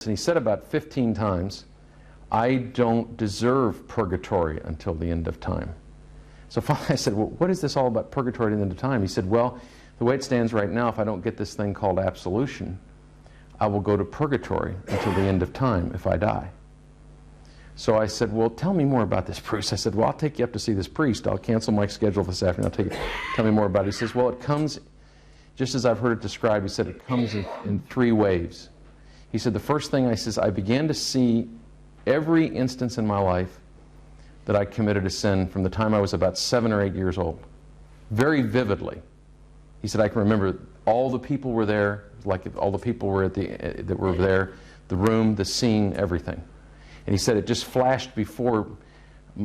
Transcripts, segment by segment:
And he said about 15 times, I don't deserve purgatory until the end of time. So finally I said, well, what is this all about purgatory at the end of time? He said, well, the way it stands right now, if I don't get this thing called absolution, I will go to purgatory until the end of time if I die. So I said, well, tell me more about this priest. I said, well, I'll take you up to see this priest. I'll cancel my schedule this afternoon. Tell me more about it. He says, well, it comes, just as I've heard it described, he said, it comes in 3 waves. He said, the first thing, I began to see every instance in my life that I committed a sin from the time I was about 7 or 8 years old, very vividly. He said, I can remember all the people were there, like all the people were that were there, the room, the scene, everything. And he said, it just flashed before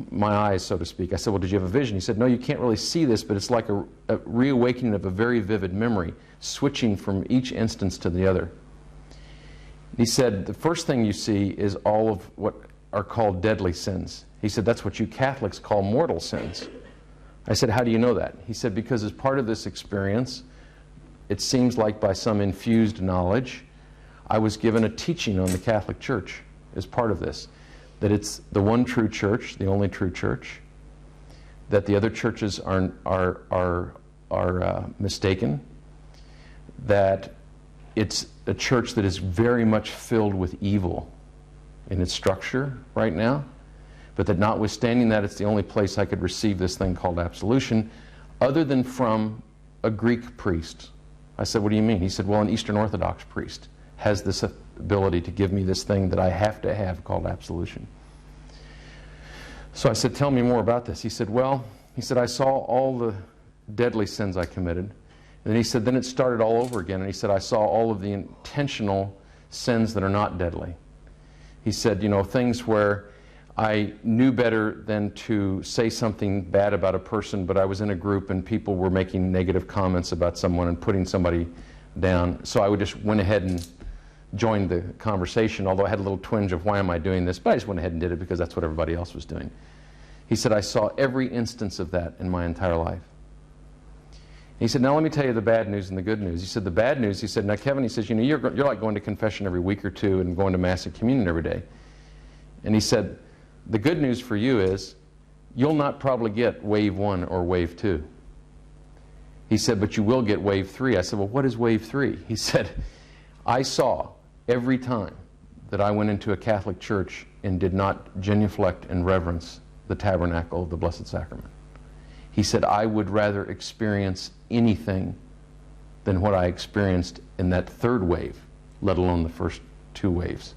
my eyes, so to speak. I said, well, did you have a vision? He said, no, you can't really see this, but it's like a reawakening of a very vivid memory, switching from each instance to the other. He said, the first thing you see is all of what are called deadly sins. He said, that's what you Catholics call mortal sins. I said, how do you know that? He said, because as part of this experience, it seems like by some infused knowledge, I was given a teaching on the Catholic Church as part of this, that it's the one true church, the only true church, that the other churches are mistaken, that it's a church that is very much filled with evil in its structure right now, but that notwithstanding that, it's the only place I could receive this thing called absolution, other than from a Greek priest. I said, what do you mean? He said, well, an Eastern Orthodox priest has this ability to give me this thing that I have to have called absolution. So I said, tell me more about this. He said, well, I saw all the deadly sins I committed. And then he said, then it started all over again. And he said, I saw all of the intentional sins that are not deadly. He said, you know, things where I knew better than to say something bad about a person, but I was in a group and people were making negative comments about someone and putting somebody down. So I would just went ahead and joined the conversation, although I had a little twinge of why am I doing this, but I just went ahead and did it because that's what everybody else was doing. He said, I saw every instance of that in my entire life. He said, now let me tell you the bad news and the good news. He said, the bad news, he said, now Kevin, he says, you know, you're like going to confession every week or two and going to Mass and Communion every day. And he said, the good news for you is you'll not probably get wave 1 or wave 2. He said, but you will get wave 3. I said, well, what is wave 3? He said, I saw every time that I went into a Catholic church and did not genuflect and reverence the tabernacle of the Blessed Sacrament. He said, I would rather experience anything than what I experienced in that 3rd wave, let alone the first 2 waves.